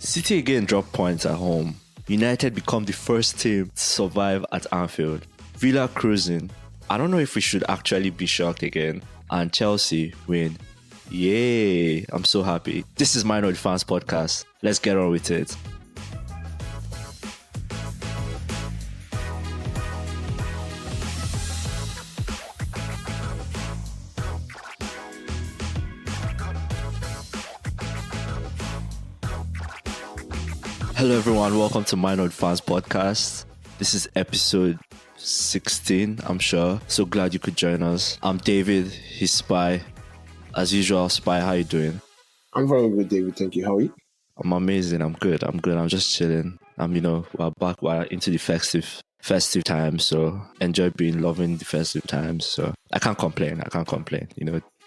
City again dropped points at home. United become the first team to survive at Anfield. Villa cruising. I don't know if we should actually be shocked again. And Chelsea win. Yay! I'm so happy. This is My Not Fans podcast. Let's get on with it. Hello everyone, welcome to My Not Fans podcast. This is episode 16, I'm sure. So glad you could join us. I'm David, he's Spy. As usual, Spy, how you doing? I'm very good, David. Thank you. How are you? I'm amazing. I'm good. I'm just chilling. We're back. We're into the festive time. So enjoy loving the festive times. So I can't complain.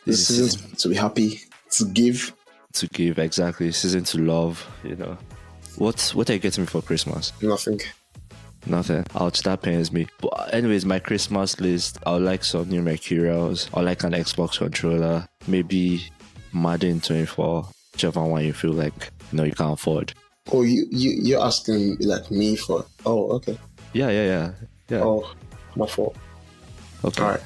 This season to be happy, to give. Exactly. Season to love, What are you getting me for Christmas? Nothing. Ouch, that pains me. But anyways, my Christmas list, I would like some new Mercurials. I would like an Xbox controller. Maybe Madden 24. Whichever one you feel like, you can't afford. Oh, you're asking like me for... Oh, okay. Yeah. Oh, my fault. Okay. All right.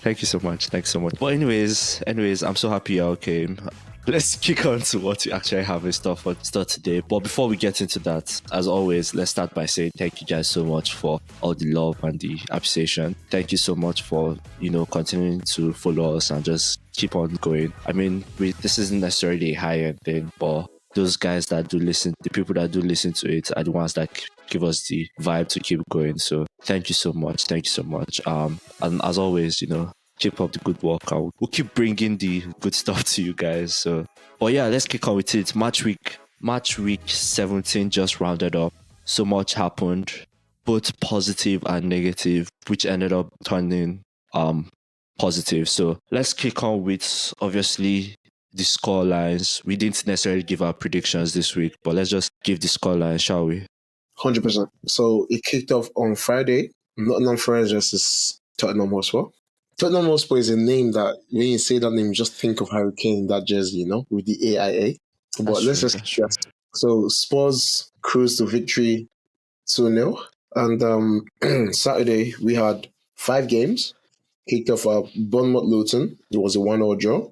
Thank you so much. But anyways, I'm so happy y'all came. Let's kick on to what we actually have in store for today. But before we get into that, as always, let's start by saying thank you guys so much for all the love and the appreciation. Thank you so much for, continuing to follow us and just keep on going. I mean, this isn't necessarily a high-end thing, but those guys that do listen, the people that do listen to it are the ones that give us the vibe to keep going. So thank you so much. And as always, keep up the good work. We'll keep bringing the good stuff to you guys. So, but yeah, let's kick on with it. Match week 17 just rounded up. So much happened, both positive and negative, which ended up turning positive. So let's kick on with obviously the score lines. We didn't necessarily give our predictions this week, but let's just give the score lines, shall we? 100%. So it kicked off on Friday. Nottingham Forest versus Tottenham Hotspur. Tottenham Hotspur is a name that, when you say that name, just think of Harry Kane, that jersey, with the AIA. But let's just... So Spurs cruised to victory 2-0. And Saturday, we had 5 games. Kicked off Bournemouth Luton. It was a 1-0 draw.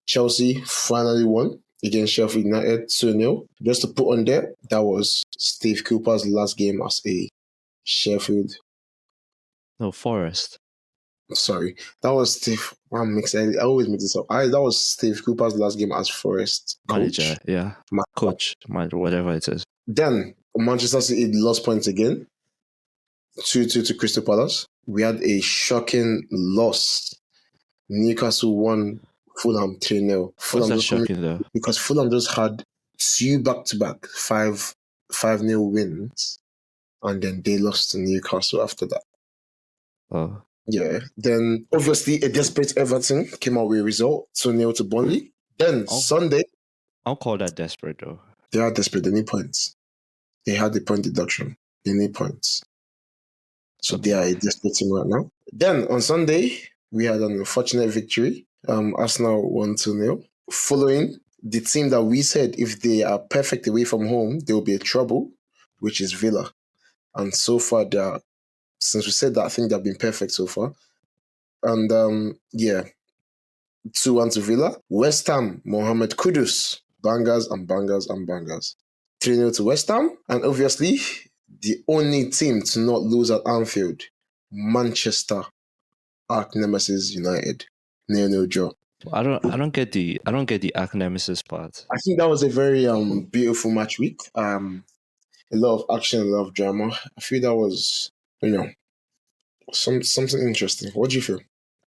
Chelsea finally won against Sheffield United 2-0. Just to put on there, that was Steve Cooper's last game as a Sheffield. No, Forest. Sorry, that was Steve. I'm mixed. I always mix this up. That was Steve Cooper's last game as Forest coach. Manager, yeah. Coach, manager, whatever it is. Then Manchester City lost points again. 2-2 to Crystal Palace. We had a shocking loss. Newcastle won Fulham 3-0. What's that shocking though? Because Fulham just had 2 back-to-back 5-0 wins, and then they lost to Newcastle after that. Oh. Yeah. Then obviously a desperate Everton came out with a result 2-0 to Burnley. Then Sunday. I'll call that desperate though. They are desperate. They need points. They had the point deduction. They need points. So they are a desperate team right now. Then on Sunday, we had an unfortunate victory. Arsenal won 2-0. Following the team that we said if they are perfect away from home, they will be in trouble, which is Villa. And so far, since we said that, I think they've been perfect so far. And 2-1 to Villa. West Ham, Mohamed Kudus. Bangers and bangers and bangers. 3-0 to West Ham. And obviously, the only team to not lose at Anfield, Manchester arch nemesis United. 0-0 draw. I don't get the arch nemesis part. I think that was a very beautiful match week. A lot of action, a lot of drama. I feel that was, something interesting. What do you feel?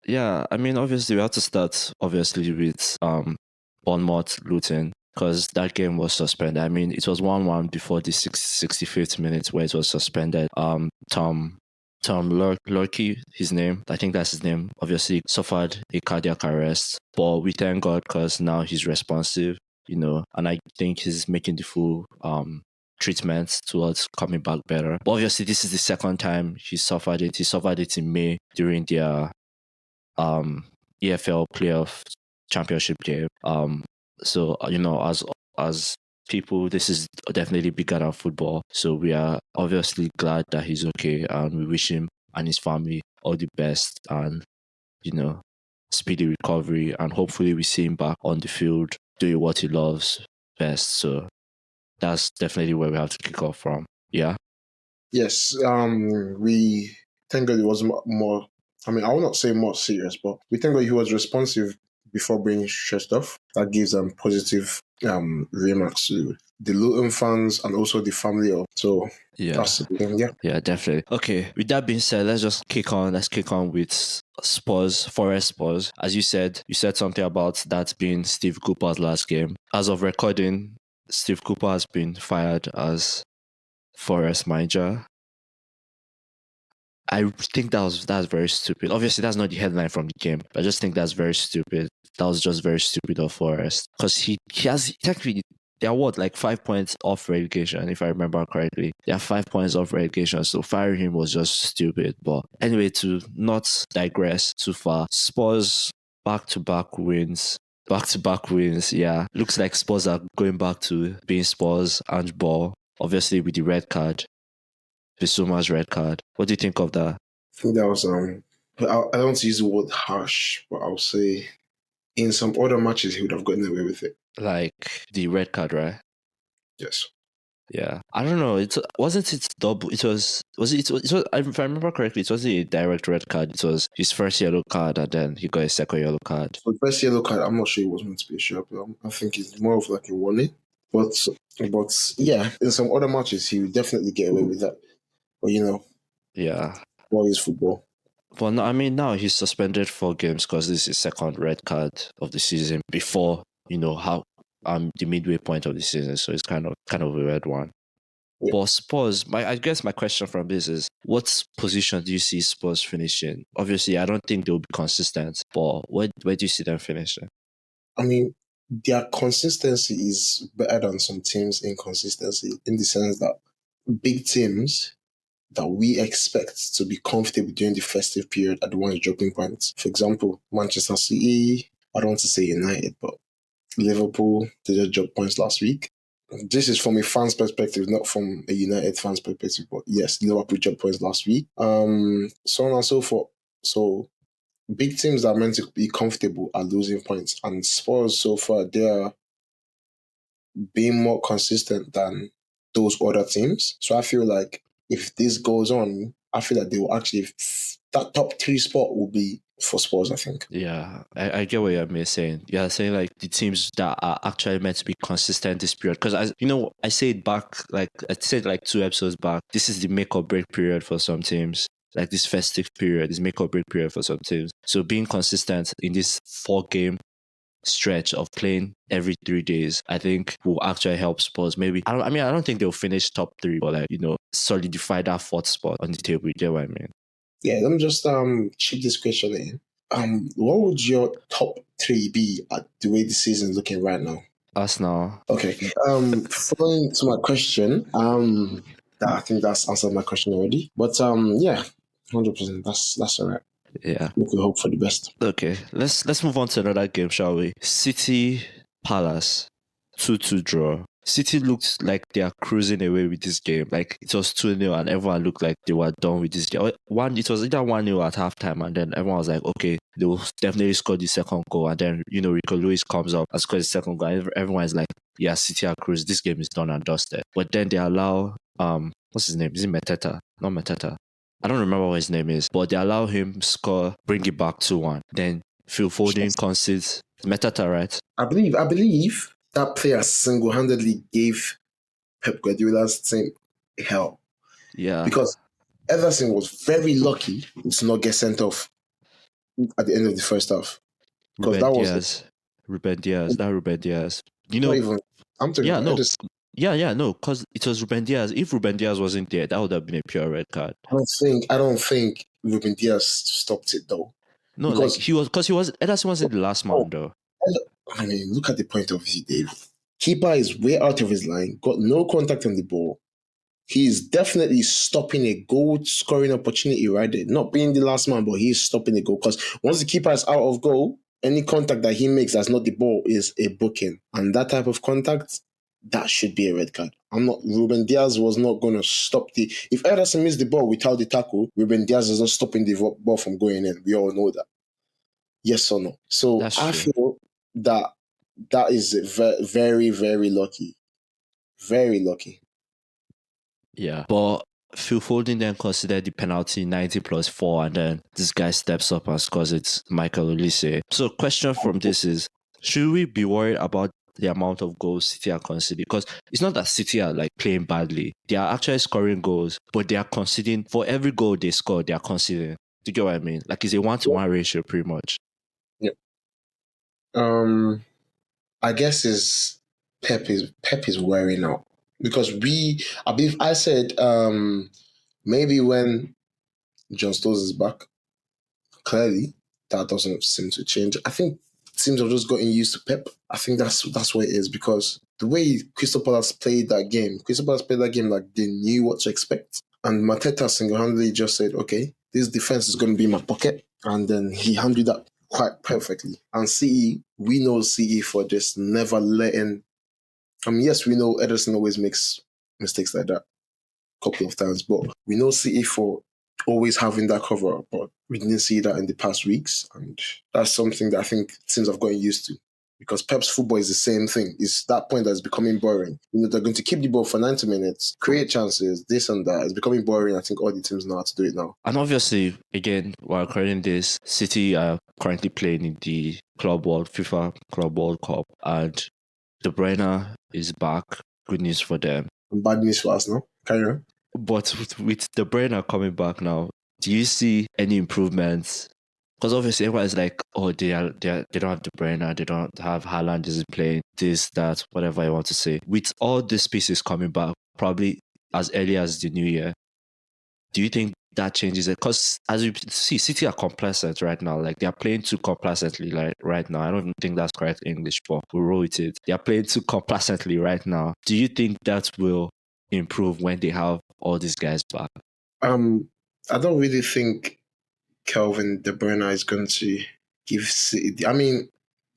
Yeah, I mean, obviously we have to start with Bournemouth Luton, because that game was suspended. I mean, it was 1-1 before the 65th minute where it was suspended. Tom Lurkey, his name, I think that's his name, obviously suffered a cardiac arrest. But we thank God because now he's responsive, and I think he's making the full treatment towards coming back better. But obviously this is the second time he suffered it. He suffered it in May during their EFL playoff championship game. So as people, this is definitely bigger than football. So we are obviously glad that he's okay, and we wish him and his family all the best, and speedy recovery. And hopefully we see him back on the field doing what he loves best. So that's definitely where we have to kick off from. Yeah. Yes, we thank God it was more. I mean, I will not say more serious, but we thank God he was responsive before being stressed off. That gives positive remarks to the Luton fans and also the family. So Yeah. that's the thing, yeah. Yeah, definitely. Okay, with that being said, let's just kick on. Let's kick on with Spurs, Forest Spurs. As you said something about that being Steve Cooper's last game. As of recording, Steve Cooper has been fired as Forest manager. I think that's very stupid. Obviously, that's not the headline from the game. I just think that's very stupid. That was just very stupid of Forest, because he has technically, they are what, like 5 points off relegation, if I remember correctly. They are 5 points off relegation, so firing him was just stupid. But anyway, to not digress too far, Spurs back-to-back wins. Back-to-back wins, yeah. Looks like Spurs are going back to being Spurs and ball. Obviously, with the red card. Bissouma's red card. What do you think of that? I think that was I don't want to use the word harsh, but I'll say in some other matches he would have gotten away with it. Like the red card, right? Yes. Yeah, I don't know. It wasn't it double. It was. If I remember correctly, it wasn't a direct red card. It was his first yellow card, and then he got a second yellow card. So the first yellow card, I'm not sure it was meant to be a sharp. I think it's more of like a warning. But yeah, in some other matches he would definitely get away with that. But Yeah. what is football? Well, no, I mean, now he's suspended 4 games because this is his second red card of the season before how the midway point of the season. So it's kind of a weird one. Yeah. But Spurs, I guess my question from this is, what position do you see Spurs finishing? Obviously, I don't think they'll be consistent, but where do you see them finishing? I mean, their consistency is better than some teams' inconsistency, in the sense that big teams that we expect to be comfortable during the festive period are the ones dropping points. For example, Manchester City, I don't want to say United, but Liverpool, they just dropped points last week. This is from a fan's perspective, not from a United fan's perspective. But yes, Liverpool dropped points last week. So on and so forth. So big teams that are meant to be comfortable are losing points. And Spurs so far, they are being more consistent than those other teams. So I feel like if this goes on, I feel like they will actually, that top 3 spot will be for Spurs, I think. Yeah, I get what you're saying. You're saying like the teams that are actually meant to be consistent this period. Because I said back, like I said like 2 episodes back, this is the make or break period for some teams. Like this festive period is make or break period for some teams. So being consistent in this 4-game stretch of playing every 3 days, I think will actually help Spurs. Maybe I don't think they'll finish top 3, but like solidify that 4th spot on the table. You get what I mean? Yeah, let me just chip this question in. What would your top 3 be at the way the season is looking right now? Arsenal. Okay. Following to my question, I think that's answered my question already. But yeah, 100%. That's all right. Yeah. We can hope for the best. Okay, let's move on to another game, shall we? City Palace 2-2 draw. City looked like they are cruising away with this game. Like it was 2-0 and everyone looked like they were done with this game. It was either 1-0 at halftime, and then everyone was like, okay, they will definitely score the second goal. And then, Rico Lewis comes up and scores the second goal. And everyone is like, yeah, City are cruising. This game is done and dusted. But then they allow, what's his name? Is it Mateta? Not Mateta. I don't remember what his name is, but they allow him score, bring it back 2-1. Then Phil Foden concedes. Mateta, right? I believe that player single-handedly gave Pep Guardiola's team hell. Yeah. Because Ederson was very lucky to not get sent off at the end of the first half. Because that was Ruben Diaz. Not even. I'm talking about Ederson. No, because it was Ruben Diaz. If Ruben Diaz wasn't there, that would have been a pure red card. I don't think Ruben Diaz stopped it though. No, because Ederson wasn't the last man though. I mean, look at the point of view, Dave. Keeper is way out of his line, got no contact on the ball. He is definitely stopping a goal scoring opportunity right there. Not being the last man, but he's stopping a goal. Because once the keeper is out of goal, any contact that he makes that's not the ball is a booking. And that type of contact, that should be a red card. Ruben Diaz was not going to stop if Ederson missed the ball without the tackle, Ruben Diaz is not stopping the ball from going in. We all know that. Yes or no? So That's I true. feel that is very, very lucky. Very lucky. Yeah. But Phil Foden then considered the penalty 90 plus 4, and then this guy steps up and scores it, Michael Olise. So question from this is, should we be worried about the amount of goals City are conceding? Because it's not that City are like playing badly. They are actually scoring goals, but they are conceding, for every goal they score, they are conceding. Do you get what I mean? Like it's a 1-to-1 ratio pretty much. Yeah. I guess Pep is wearing out because I believe I said maybe when John Stones is back, clearly that doesn't seem to change. I think teams have just gotten used to Pep. I think that's what it is, because the way Crystal Palace played that game like they knew what to expect. And Mateta single-handedly just said, okay, this defense is going to be in my pocket. And then he handled that quite perfectly. And CE, we know CE for just never letting... yes, we know Ederson always makes mistakes like that a couple of times, but we know CE for always having that cover up, but we didn't see that in the past weeks. And that's something that I think teams have gotten used to. Because Pep's football is the same thing. It's that point that's becoming boring. They're going to keep the ball for 90 minutes, create chances, this and that. It's becoming boring. I think all the teams know how to do it now. And obviously, again, while recording this, City are currently playing in the FIFA Club World Cup, and De Bruyne is back. Good news for them. And bad news for us now. Carry on. But with De Bruyne coming back now, do you see any improvements? Because obviously everyone is like, oh, they don't have De Bruyne, they don't have Haaland isn't playing, this, that, whatever I want to say. With all these pieces coming back, probably as early as the new year, do you think that changes it? Because as you see, City are complacent right now. Like they are playing too complacently right now. I don't even think that's correct English, but we roll with it. They are playing too complacently right now. Do you think that will improve when they have all these guys back? I don't really think Kelvin De Bruyne is going to give City... I mean,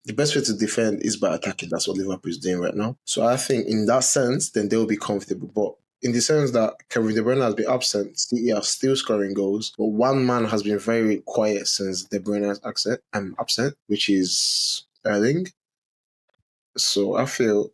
the best way to defend is by attacking. That's what Liverpool is doing right now. So I think in that sense, then they'll be comfortable. But in the sense that Kevin De Bruyne has been absent, City are still scoring goals. But one man has been very quiet since De Bruyne is absent, which is Erling. So I feel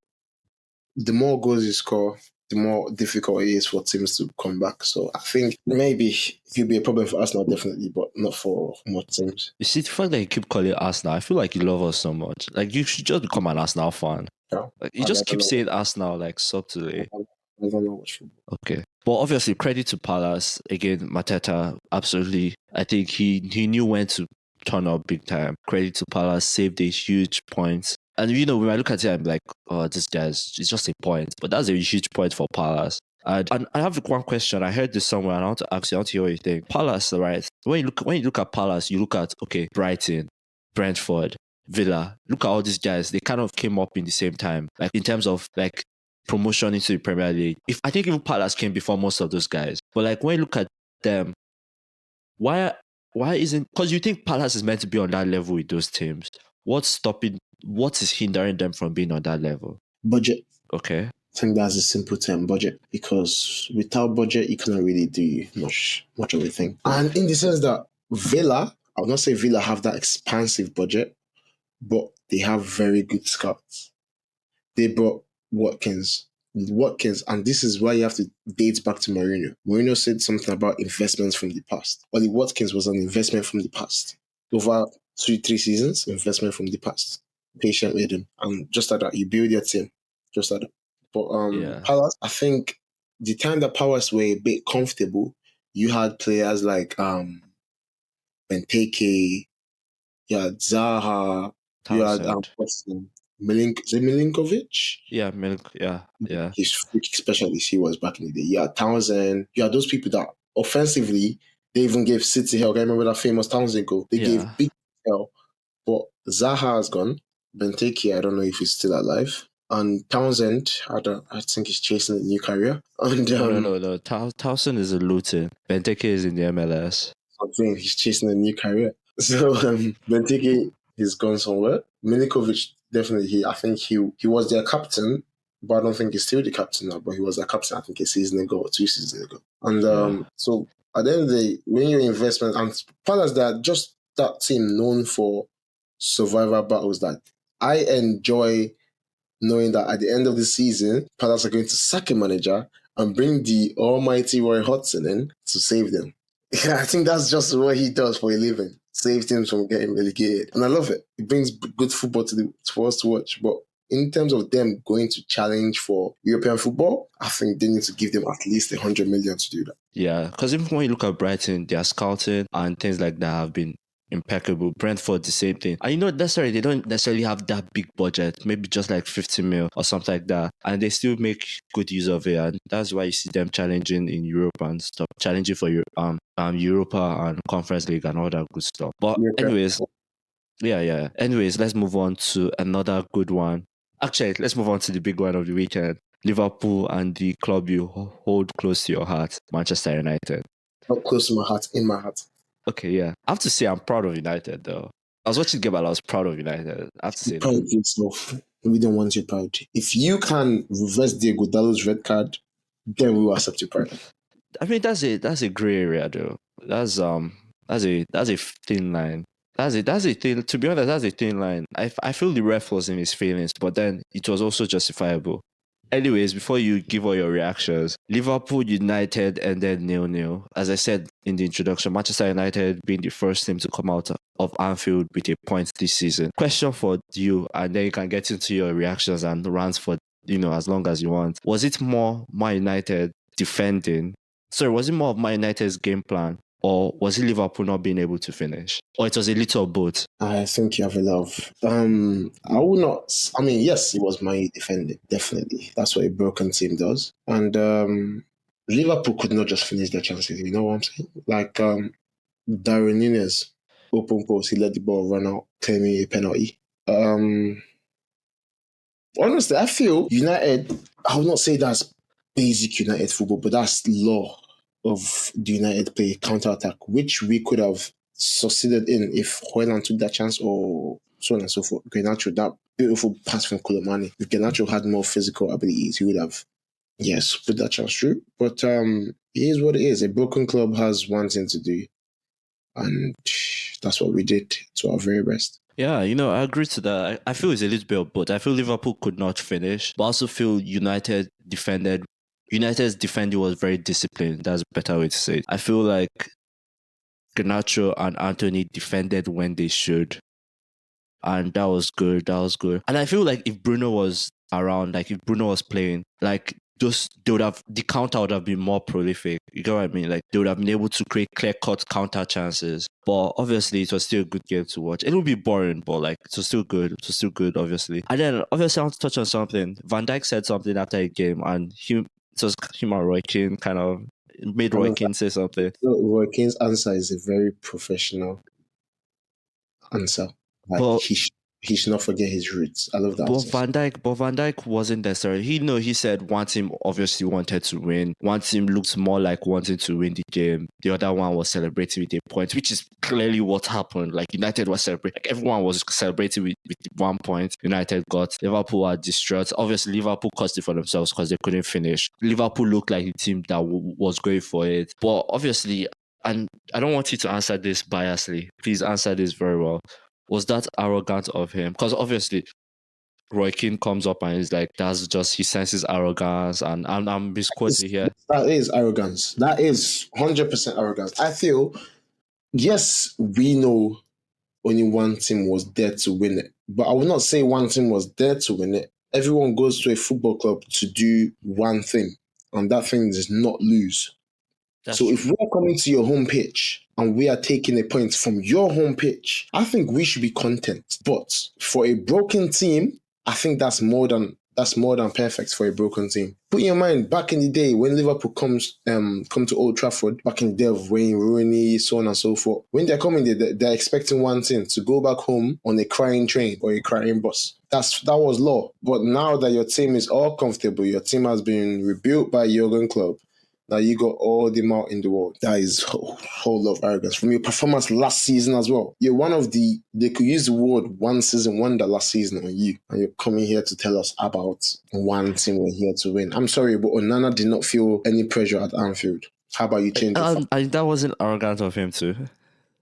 the more goals you score, the more difficult it is for teams to come back. So I think maybe it could be a problem for Arsenal, definitely, but not for more teams. You see, the fact that you keep calling Arsenal, I feel like you love us so much. Like you should just become an Arsenal fan. Yeah. Like you just keep saying Arsenal like subtly. I don't know much football. Okay. But obviously, credit to Palace. Again, Mateta, absolutely. I think he knew when to turn up big time. Credit to Palace, saved a huge point. And, when I look at it, I'm like, oh, this guy's, it's just a point. But that's a huge point for Palace. And I have one question. I heard this somewhere, and I want to ask you, I want to hear what you think. Palace, right? When you look at Palace, you look at, okay, Brighton, Brentford, Villa. Look at all these guys. They kind of came up in the same time. Like, in terms of, like, promotion into the Premier League. I think even Palace came before most of those guys. But like when you look at them, why isn't, because you think Palace is meant to be on that level with those teams? What is hindering them from being on that level? Budget. Okay. I think that's a simple term, budget, because without budget, you cannot really do much of a thing. And in the sense that Villa, I would not say Villa have that expansive budget, but they have very good scouts. They brought Watkins, and this is why you have to date back to Mourinho. Mourinho said something about investments from the past. Oli Watkins was an investment from the past. Over 2-3 seasons, investment from the past. Patient with him. And just like that, you build your team. Just like that. But Palace, I think the time that Palace were a bit comfortable, you had players like Benteke, you had Zaha, you had Milinkovic? Yeah, yeah. He's free kick specialist he was back in the day. Yeah, Townsend. Yeah, those people that offensively, they even gave City hell. I remember that famous Townsend goal. They gave big hell. But Zaha has gone. Benteke, I don't know if he's still alive. And Townsend, I think he's chasing a new career. And No. Townsend is in Luton. Benteke is in the MLS. I'm saying he's chasing a new career. So Benteke, he's gone somewhere. Milinkovic, definitely, I think he was their captain but I don't think he's still the captain now. But he was a captain, I think, a season ago or 2 seasons ago. And Yeah. so at the end of the day, when your investment and Palace, that just that team known for survivor battles, that I enjoy knowing that at the end of the season, Palace are going to sack a manager and bring the almighty Roy Hodgson in to save them. I think that's just what he does for a living. Saves teams from getting relegated. And I love it. It brings good football for us to watch. But in terms of them going to challenge for European football, I think they need to give them at least 100 million to do that. Yeah, because even when you look at Brighton, their scouting and things like that have been impeccable. Brentford, the same thing. And they don't necessarily have that big budget, maybe just like 50 mil or something like that. And they still make good use of it. And that's why you see them challenging in Europe and stuff, challenging for Europa and Conference League and all that good stuff. But anyways, yeah. Anyways, let's move on to another good one. Actually, let's move on to the big one of the weekend. Liverpool and the club you hold close to your heart, Manchester United. Not close to my heart, in my heart. Okay, yeah. I have to say I'm proud of United, though. I was watching the game and I was proud of United. I have to say proud of yourself. We don't want you proud. If you can reverse Diego Dallo's red card, then we will accept you proud. I mean, that's a gray area, though. That's a thin line. That's a thin. To be honest, that's a thin line. I feel the ref was in his feelings, but then it was also justifiable. Anyways, before you give all your reactions, Liverpool United ended 0-0. As I said in the introduction, Manchester United being the first team to come out of Anfield with a point this season. Question for you, and then you can get into your reactions and rants for, as long as you want. Was it more Man United defending? Sorry, was it more of Man United's game plan? Or was it Liverpool not being able to finish? Or it was a little of both? I think you have a lot I will not. I mean, yes, it was my defending, definitely. That's what a broken team does. And Liverpool could not just finish their chances. You know what I'm saying? Like Darwin Núñez, open post, he let the ball run out, claiming a penalty. Honestly, I feel United. I would not say that's basic United football, but that's law of the United play, counter-attack, which we could have succeeded in if Højlund took that chance or so on and so forth. Garnacho, that beautiful pass from Koulibaly. If Garnacho had more physical abilities, he would have, yes, put that chance through. But it is what it is. A broken club has one thing to do, and that's what we did to our very best. Yeah, I agree to that. I feel it's a little bit of both. I feel Liverpool could not finish, but I also feel United's defending was very disciplined. That's a better way to say it. I feel like Garnacho and Anthony defended when they should. And that was good. And I feel like if Bruno was around, like if Bruno was playing, like the counter would have been more prolific. You get what I mean? Like they would have been able to create clear-cut counter chances. But obviously it was still a good game to watch. It would be boring, but like it was still good, obviously. And then obviously I want to touch on something. Van Dijk said something after the game, and it was him and Roy Keane kind of made Roy Keane say something. So Roy Keane's answer is a very professional answer. Like he should not forget his roots. I love that. But Van Dijk wasn't necessarily. He said one team obviously wanted to win. One team looked more like wanting to win the game. The other one was celebrating with a point, which is clearly what happened. Like United was celebrating. Like everyone was celebrating with 1 point. United got. Liverpool are distraught. Obviously, Liverpool caused it for themselves because they couldn't finish. Liverpool looked like the team that was going for it. But obviously, and I don't want you to answer this biasly. Please answer this very well. Was that arrogant of him? Because obviously, Roy Keane comes up and he's like, that's just, he senses arrogance, and I'm misquoting here. That is arrogance. That is 100% arrogance. I feel, yes, we know only one team was there to win it, but I would not say one team was there to win it. Everyone goes to a football club to do one thing, and that thing is not lose. That's so true. If we're coming to your home pitch and we are taking a point from your home pitch, I think we should be content. But for a broken team, I think that's more than perfect for a broken team. Put in your mind, back in the day when Liverpool come to Old Trafford, back in the day of Wayne Rooney, so on and so forth, when they're coming, they're expecting one thing, to go back home on a crying train or a crying bus. That was law. But now that your team is all comfortable, your team has been rebuilt by Jurgen Klopp, Now you got all the mouth in the world. That is a whole lot of arrogance. From your performance last season as well. You're one of the, they could use the word one season wonder last season on you. And you're coming here to tell us about one team we're here to win. I'm sorry, but Onana did not feel any pressure at Anfield. How about you change it? That wasn't arrogant of him too.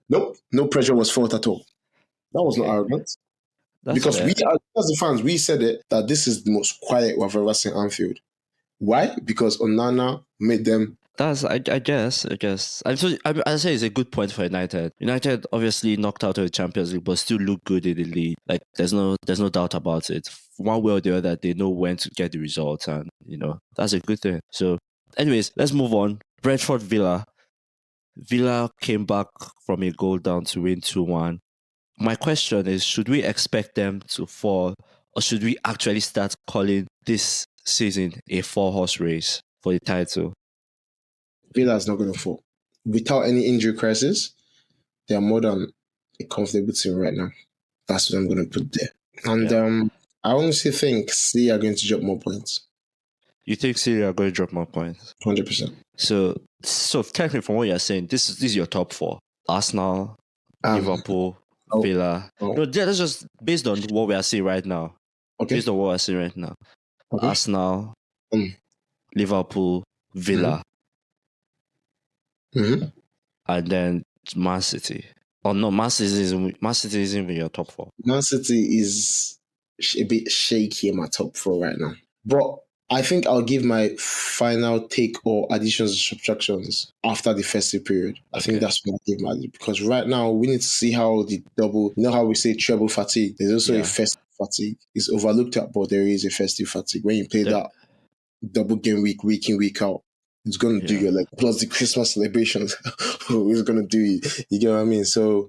Nope, no pressure was felt at all. That was not Okay. arrogant. That's Because fair. we, as the fans, we said it that this is the most quiet we've ever seen Anfield. Why? Because Onana made them. That's I guess. I say it's a good point for United. United obviously knocked out of the Champions League, but still look good in the league. Like there's no doubt about it. One way or the other, they know when to get the results, and that's a good thing. So, anyways, let's move on. Brentford Villa. Villa came back from a goal down to win 2-1. My question is, should we expect them to fall, or should we actually start calling this season a 4-horse race for the title? Villa is not going to fall. Without any injury crisis, they are more than a comfortable team right now. That's what I'm going to put there. And I honestly think City are going to drop more points. You think City are going to drop more points? 100%. So technically, from what you're saying, this is your top four: Arsenal, Liverpool, Villa. No, that's just based on what we are seeing right now. Okay. Based on what we're seeing right now, okay. Arsenal, Liverpool, Villa, and then Man City. Oh no, Man City isn't even your top four. Man City is a bit shaky in my top four right now, but I think I'll give my final take or additions and subtractions after the festive period. I think that's what I'll give my, because right now we need to see how the double, how we say treble fatigue. There's also a festive fatigue. It's overlooked at, but there is a festive fatigue. When you play that double game week in, week out, it's going to do your leg. Plus the Christmas celebrations, it's going to do you. You get what I mean? So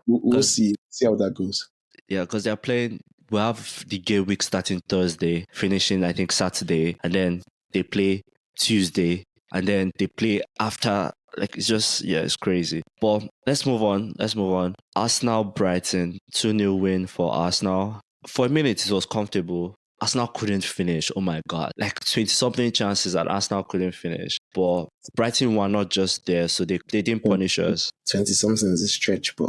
we'll see how that goes. Yeah, because they're playing. We have the game week starting Thursday, finishing I think Saturday, and then they play Tuesday, and then they play after. Like it's just it's crazy. But let's move on. Arsenal Brighton 2-0 win for Arsenal. For a minute it was comfortable. Arsenal couldn't finish. Oh my god! Like 20-something chances that Arsenal couldn't finish. But Brighton were not just there, so they didn't punish us. 20-something is a stretch, but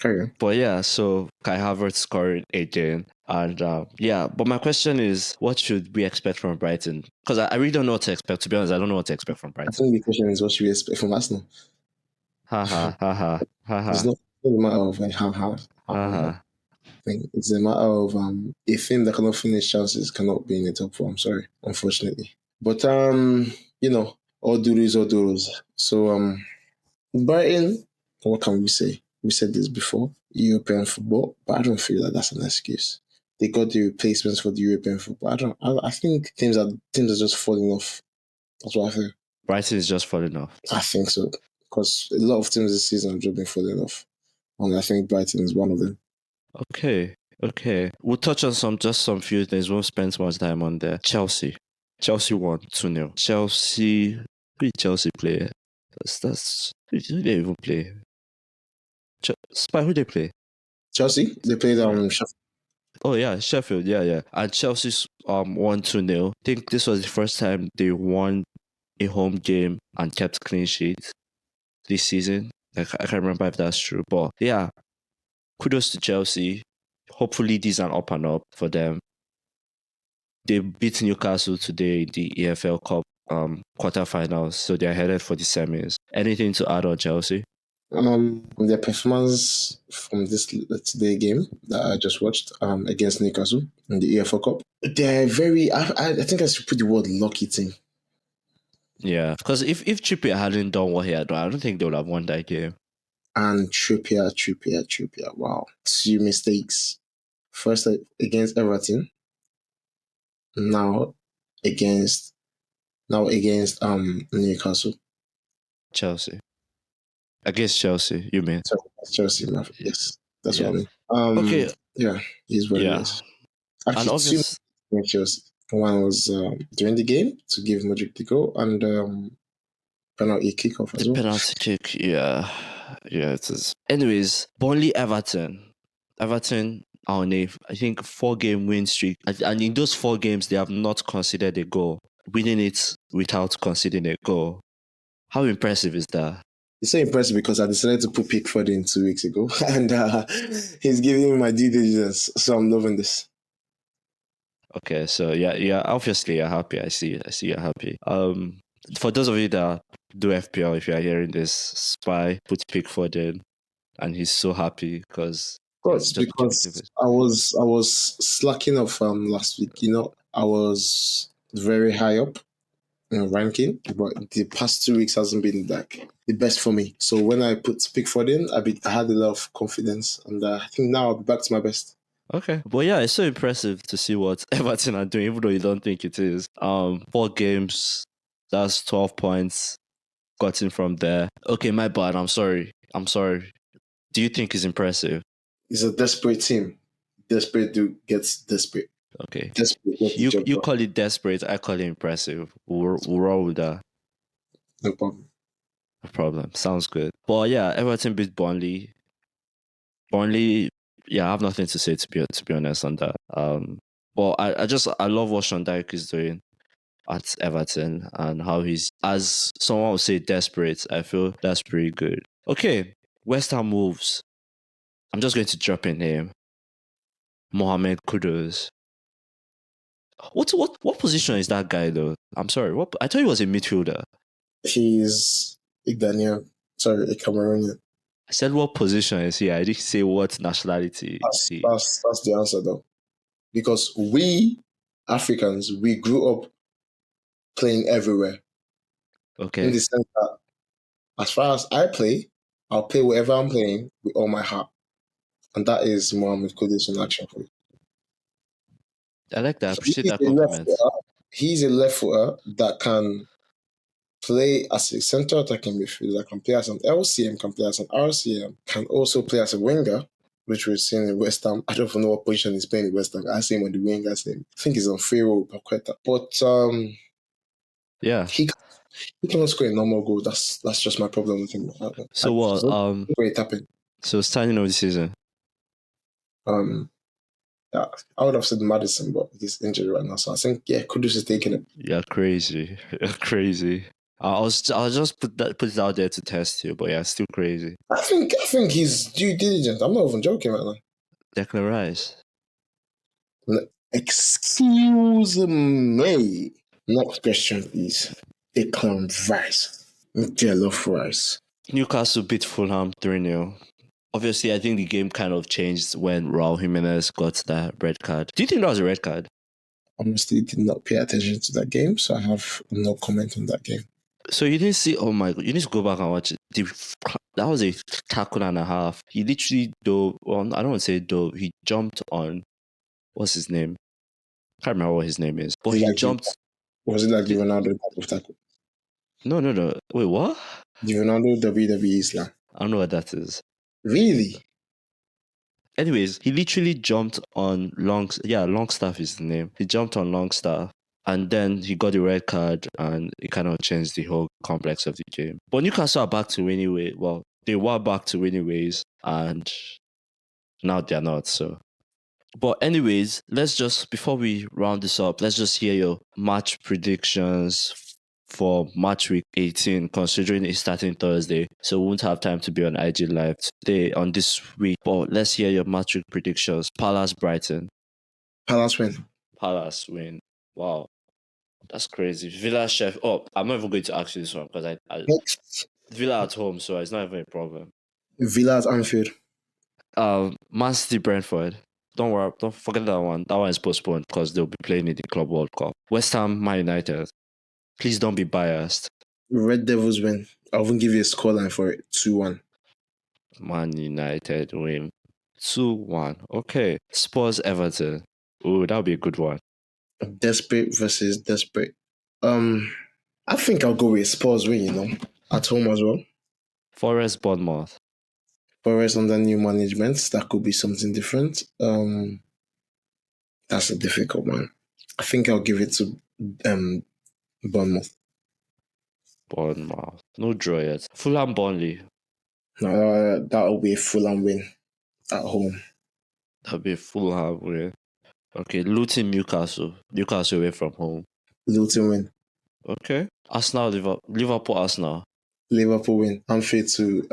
carry on. But yeah, so Kai Havertz scoring again. And but my question is, what should we expect from Brighton? Because I really don't know what to expect. To be honest, I don't know what to expect from Brighton. I think the question is, what should we expect from Arsenal? It's not a matter of I think it's a matter of a team that cannot finish chances cannot be in the top four. I'm sorry, unfortunately. But all doers. So Brighton, what can we say? We said this before, European football, but I don't feel like that's an excuse. They got the replacements for the European football. I think teams are just falling off. That's what I think. Brighton is just falling off. I think so, because a lot of teams this season have just been falling off, and I think Brighton is one of them. Okay. We'll touch on some few things. We won't spend so much time on there. Chelsea won 2-0. Chelsea, who did Chelsea play? Who did they even play? Who they play? Chelsea, they played Sheffield. Oh yeah, Sheffield, yeah. And Chelsea won 2-0. I think this was the first time they won a home game and kept clean sheet this season. I can't remember if that's true, but yeah, kudos to Chelsea. Hopefully these are up and up for them. They beat Newcastle today in the EFL Cup quarterfinals, so they're headed for the semis. Anything to add on Chelsea? Their performance from this today game that I just watched against Newcastle in the EFL Cup, they're very. I think I should put the word lucky team. Yeah, because if Trippier hadn't done what he had done, I don't think they would have won that game. And Trippier, wow, 2 mistakes. First against Everton, now against Newcastle. Chelsea. Against Chelsea, you mean? Chelsea, yes. That's what I mean. Okay. Yeah, he's what it is. Actually, 2 against Chelsea. One was during the game to give Modric the goal, and penalty kickoff as well. Penalty kick, yeah, it is. Anyways, Burnley Everton are on I think 4-game win streak, and in those 4 games they have not conceded a goal. winning it without conceding a goal. How impressive is that? It's so impressive because I decided to put Pickford in 2 weeks ago, and he's giving me my due diligence. So I'm loving this. Okay, so yeah, obviously you're happy. I see you're happy. For those of you that do FPL, if you are hearing this, Spy put Pickford in, and he's so happy because Of he has course, just been because I was slacking off last week. I was very high up in ranking, but the past 2 weeks hasn't been like the best for me. So when I put Pickford in, I had a lot of confidence, and I think now I'll be back to my best. Okay. But yeah, it's so impressive to see what Everton are doing, even though you don't think it is. 4 games, that's 12 points gotten from there. Okay, my bad. I'm sorry. Do you think it's impressive? It's a desperate team. Desperate dude gets desperate. Okay. Desperate gets the You job you done. call it desperate, I call it impressive. We'll roll with that. No problem. No problem. Sounds good. But yeah, Everton beat Burnley. Burnley, yeah, I have nothing to say to be honest on that. But I love what Sean Dyche is doing at Everton and how he's, as someone would say, desperate. I feel that's pretty good. Okay, West Ham moves. I'm just going to drop a name. Mohamed Kudus. What position is that guy though? I'm sorry. What I thought he was a midfielder. He's a Ghanaian. Sorry, a Cameroonian. I said what position is he? I didn't say what nationality is That's, he. that's, that's the answer, though. Because we Africans, we grew up playing everywhere. In Okay. the sense that, as far as I play, I'll play wherever I'm playing with all my heart. And that is Mohamed Kudus in action for you. I like that. I appreciate He's that a left compliment. footer. He's a left footer that can play as a central attacking midfielder, can play as an LCM, can play as an RCM, can also play as a winger, which we're seeing in West Ham. I don't even know what position he's playing in West Ham. I see him on the wing. I think he's on Pharaoh Paqueta. But Yeah. he cannot score a normal goal. That's just my problem with him. So what? Great tapping. So starting of the season. Yeah, I would have said Madison, but he's injured right now. So I think Kudus is taking it. You're crazy. You're crazy. I'll just put it out there to test you, but yeah, still crazy. I think he's due diligent. I'm not even joking right now. Declan Rice. Excuse me. Next question, please. Declan Rice. Jollof rice. Newcastle beat Fulham 3-0. Obviously, I think the game kind of changed when Raul Jimenez got that red card. Do you think that was a red card? Honestly, did not pay attention to that game, so I have no comment on that game. So you didn't see? Oh my god! You need to go back and watch it. That was a tackle and a half. He literally dove. Well, I don't want to say dove. He jumped on. What's his name? Can't remember what his name is. But he jumped. Was it like the Ronaldo type of tackle? No. Wait, what? The Ronaldo WWE slam. I don't know what that is. Really? Anyways, he literally jumped on Longstaff is the name. He jumped on Longstaff and then he got the red card and it kind of changed the whole complex of the game. But Newcastle are back to winning ways. Well, they were back to winning ways and now they're not. So, but anyways, before we round this up, let's just hear your match predictions for match week 18, considering it's starting Thursday. So we won't have time to be on IG Live today on this week. But let's hear your match week predictions. Palace, Brighton. Palace win. Palace win. Wow. That's crazy. Villa, Chef. Oh, I'm not even going to ask you this one because Villa at home, so it's not even a problem. Villa at Anfield. Man City, Brentford. Don't worry, don't forget that one. That one is postponed because they'll be playing in the Club World Cup. West Ham, Man United. Please don't be biased. Red Devils win. I'll even give you a scoreline for it. 2-1. Man United win. 2-1. Okay. Spurs, Everton. Oh, that'll be a good one. Desperate versus desperate. I think I'll go with Spurs win, at home as well. Forest, Bournemouth. Forest under new management, that could be something different. That's a difficult one. I think I'll give it to Bournemouth. Bournemouth. No draw yet. Fulham, Burnley. No, that'll be a Fulham win at home. That'll be a Fulham win. Okay, Luton, Newcastle. Newcastle away from home. Luton win. Okay. Arsenal, Liverpool, Arsenal. Liverpool win. Anfield to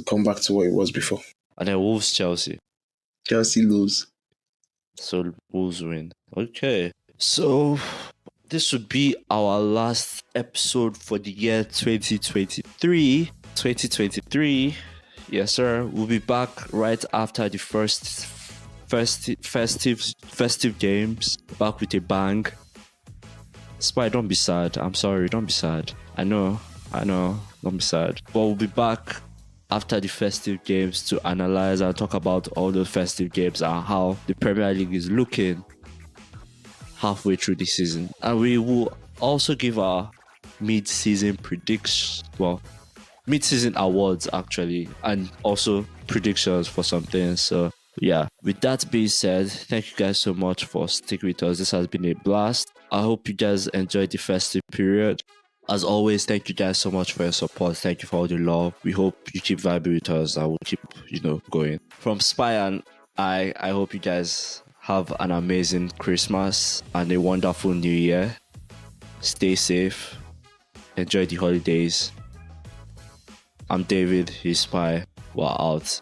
come back to what it was before. And then Wolves, Chelsea. Chelsea lose. So Wolves win. Okay. So this would be our last episode for the year 2023. 2023. Yes, sir. We'll be back right after the first festive games. Back with a bang. Spy, don't be sad. I'm sorry, don't be sad. I know. Don't be sad. But we'll be back after the festive games to analyze and talk about all those festive games and how the Premier League is looking halfway through the season. And we will also give our mid-season mid-season awards actually, and also predictions for some things. So yeah, with that being said, thank you guys so much for sticking with us. This has been a blast. I hope you guys enjoyed the festive period. As always, thank you guys so much for your support. Thank you for all the love. We hope you keep vibing with us and we'll keep, going. From Spy and I hope you guys have an amazing Christmas and a wonderful New Year. Stay safe. Enjoy the holidays. I'm David, he's Spy. We're out.